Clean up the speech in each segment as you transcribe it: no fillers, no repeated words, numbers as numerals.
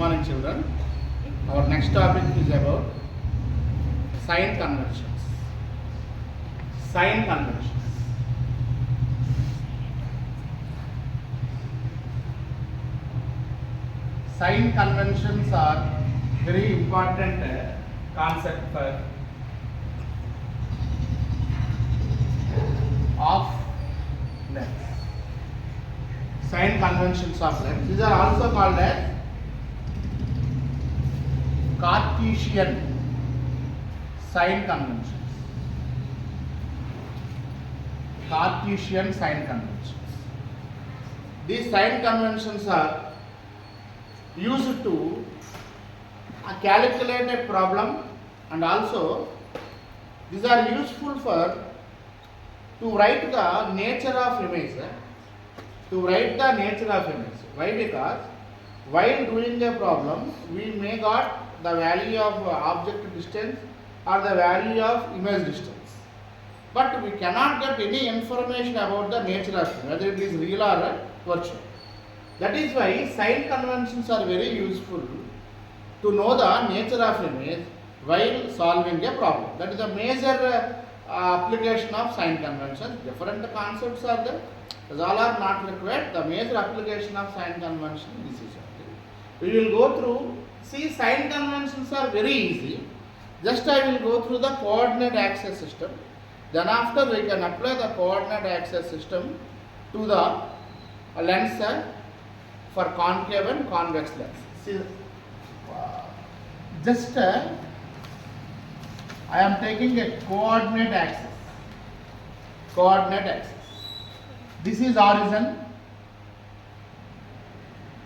morning, children. Our next topic is about sign conventions. Sign conventions. Sign conventions are very important concept for of length. Sign conventions of length. These are also called as Cartesian sign conventions. Cartesian sign conventions. These sign conventions are used to calculate a problem, and also these are useful for to write the nature of image. To write the nature of image. Why? Because while doing a problem, we may got the value of object distance or the value of image distance, but we cannot get any information about the nature of it, whether it is real or virtual. That is why sign conventions are very useful to know the nature of image while solving a problem. That is the major application of sign conventions. Different concepts are there, as all are not required. The major application of sign convention this is only. We will go through. See, sign conventions are very easy. Just I will go through the coordinate axis system. Then after we can apply the coordinate axis system to the lens for concave and convex lens. See, just I am taking a coordinate axis. Coordinate axis. This is origin,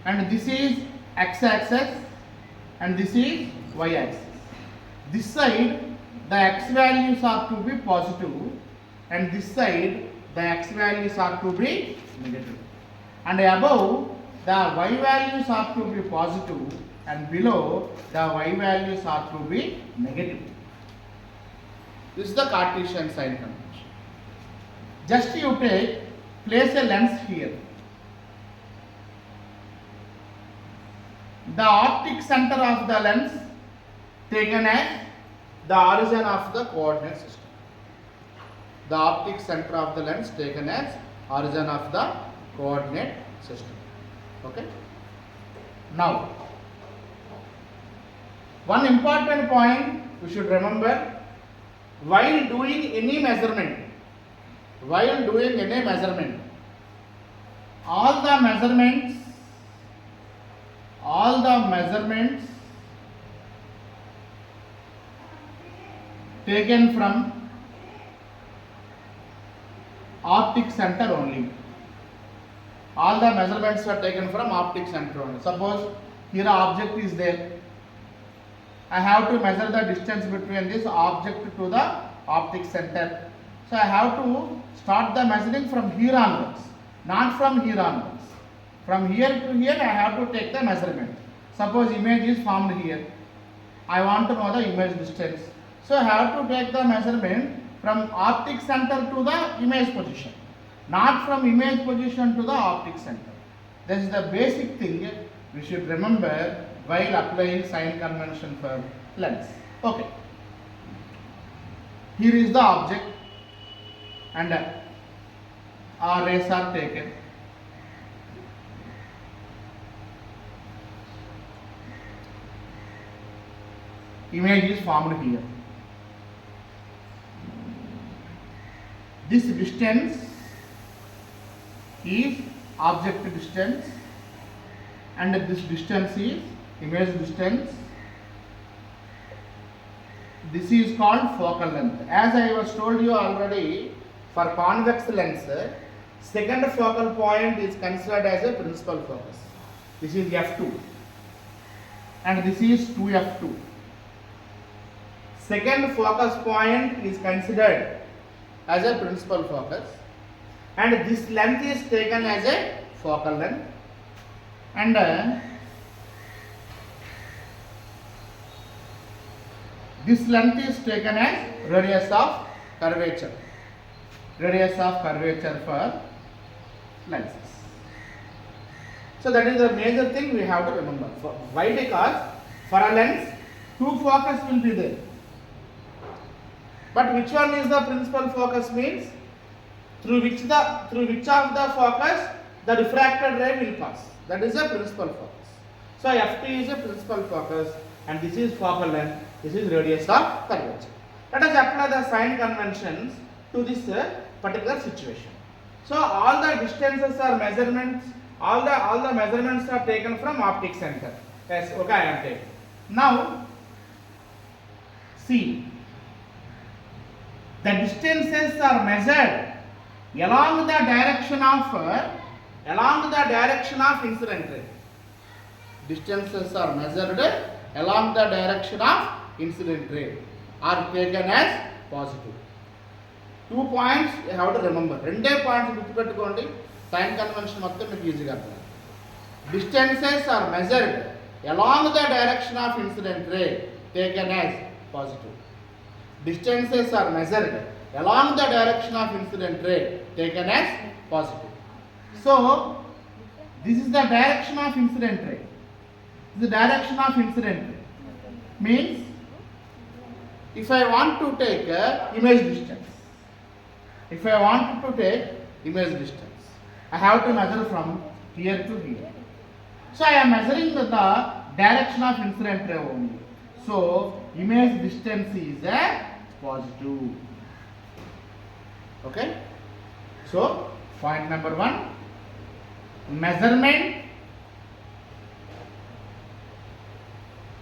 and this is x-axis, and this is y-axis. This side the x values are to be positive, and this side the x values are to be negative, and above the y values are to be positive, and below the y values are to be negative. This is the Cartesian sign convention. Just you place a lens here. The optic center of the lens taken as the origin of the coordinate system. The optic center of the lens taken as origin of the coordinate system. Okay. Now, one important point we should remember while doing any measurement. All the measurements taken from optic center only. All the measurements are taken from optic center only. Suppose here an object is there. I have to measure the distance between this object to the optic center. So I have to start the measuring from here onwards, not from here onwards. From here to here I have to take the measurement. Suppose image is formed here. I want to know the image distance. So I have to take the measurement from optic center to the image position, not from image position to the optic center. This is the basic thing we should remember while applying sign convention for lens. Okay. Here is the object, and rays are taken. Image is formed here. This distance is object distance, and this distance is image distance. This is called focal length. As I was told you already, for convex lens, second focal point is considered as a principal focus. This is f2, and this is 2f2. Second focus point is considered as a principal focus, and this length is taken as a focal length, and this length is taken as radius of curvature. Radius of curvature for lenses. So that is the major thing we have to remember. Why? Because for a lens, two focus will be there. But which one is the principal focus means through which of the focus the refracted ray will pass. That is a principal focus. So FT is a principal focus and this is focal length, this is radius of curvature. Let us apply the sign conventions to this particular situation. So all the distances are measurements, all the measurements are taken from optic center. Yes, okay, I am taking. Now see, the distances are measured along the direction of incident ray. Distances are measured along the direction of incident ray are taken as positive. 2 points you have to remember. రెండే points గుర్తుపెట్టుకోండి. Sign convention మొత్తం మీకు ఈజీగా అర్థం. Distances are measured along the direction of incident ray taken as positive. Distances are measured along the direction of incident ray taken as positive. So this is the direction of incident ray. The direction of incident ray means if I want to take image distance, I have to measure from here to here. So I am measuring the direction of incident ray only. So image distance is a positive. Okay. So point number 1, measurement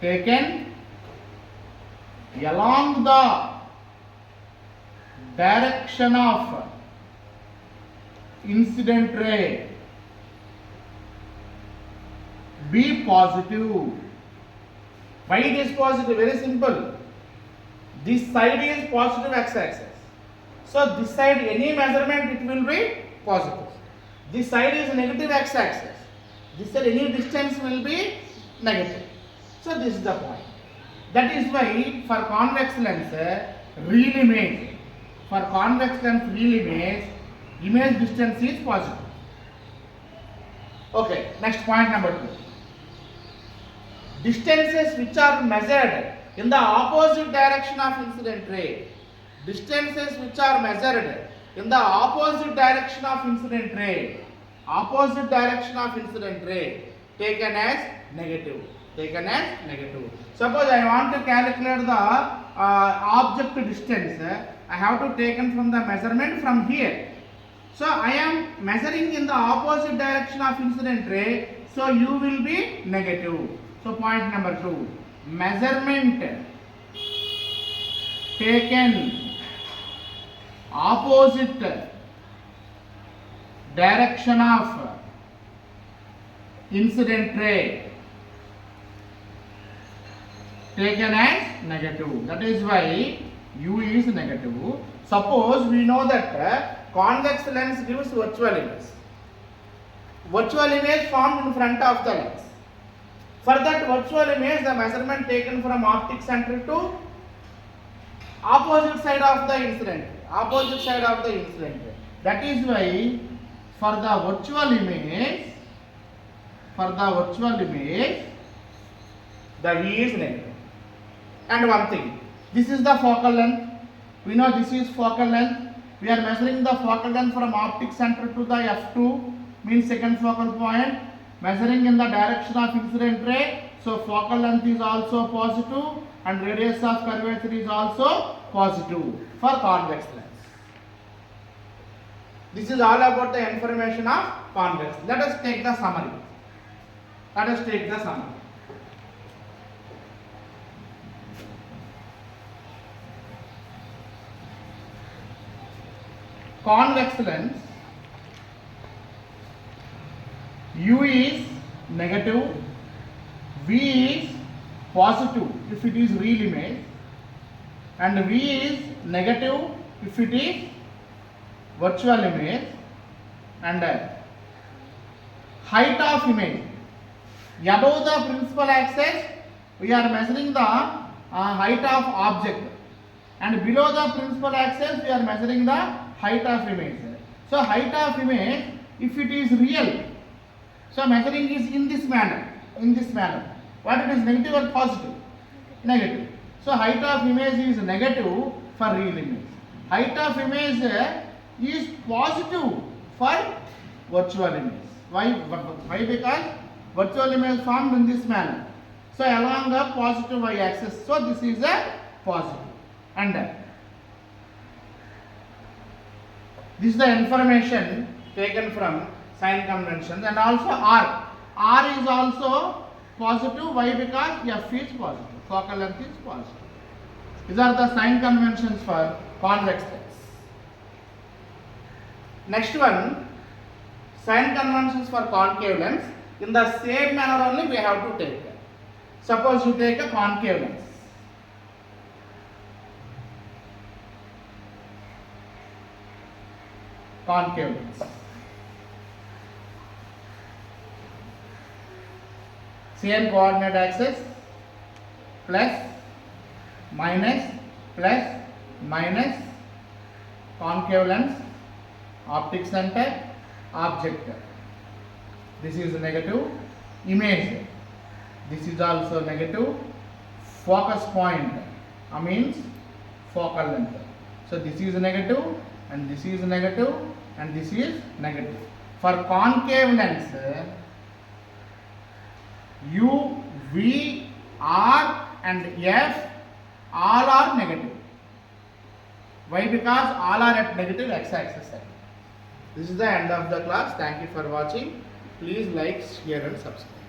taken along the direction of incident ray be positive. Why it is positive? Very simple. This side is positive x-axis. So this side, any measurement it will be positive. This side is negative x-axis. This side, any distance will be negative. So this is the point. That is why for convex lens real image, image distance is positive. Okay, next point number 2. Distances which are measured in the opposite direction of incident ray. Distances which are measured in the opposite direction of incident ray. Taken as negative. Suppose I want to calculate the object distance. I have to taken from the measurement from here. So I am measuring in the opposite direction of incident ray. So U will be negative. So point number 2. Measurement taken opposite direction of incident ray taken as negative. That is why U is negative. Suppose we know that convex lens gives virtual image. Virtual image formed in front of the lens. For that virtual image, the measurement taken from optic center to opposite side of the incident. That is why for the virtual image, the V is negative. And one thing, this is the focal length. We know this is focal length. We are measuring the focal length from optic center to the F2, means second focal point, measuring in the direction of incident ray. So focal length is also positive and radius of curvature is also positive for convex lens. This is all about the information of convex. Let us take the summary. Convex lens, U is negative, V is positive if it is real image, and V is negative if it is virtual image, and height of image. Above the principal axis, we are measuring the height of object, and below the principal axis, we are measuring the height of image. So height of image, if it is real, So measuring is in this manner. What it is, negative or positive? Negative. So height of image is negative for real image. Height of image is positive for virtual image. Why? Because virtual image formed in this manner. So along the positive y-axis. So this is a positive. And this is the information taken from sign conventions, and also R. R is also positive. Why? Because F is positive. Focal length is positive. These are the sign conventions for convex lens. Next one, sign conventions for concave lens. In the same manner only we have to take. Suppose you take a concave lens. Concave lens. Same coordinate axis, plus, minus, concave lens, optic center, object. This is negative. Image. This is also negative. Focus point means focal length. So this is negative, and this is negative, and this is negative. For concave lens, U, V, R and F all are negative. Why? Because all are at negative x-axis side. This is the end of the class. Thank you for watching. Please like, share and subscribe.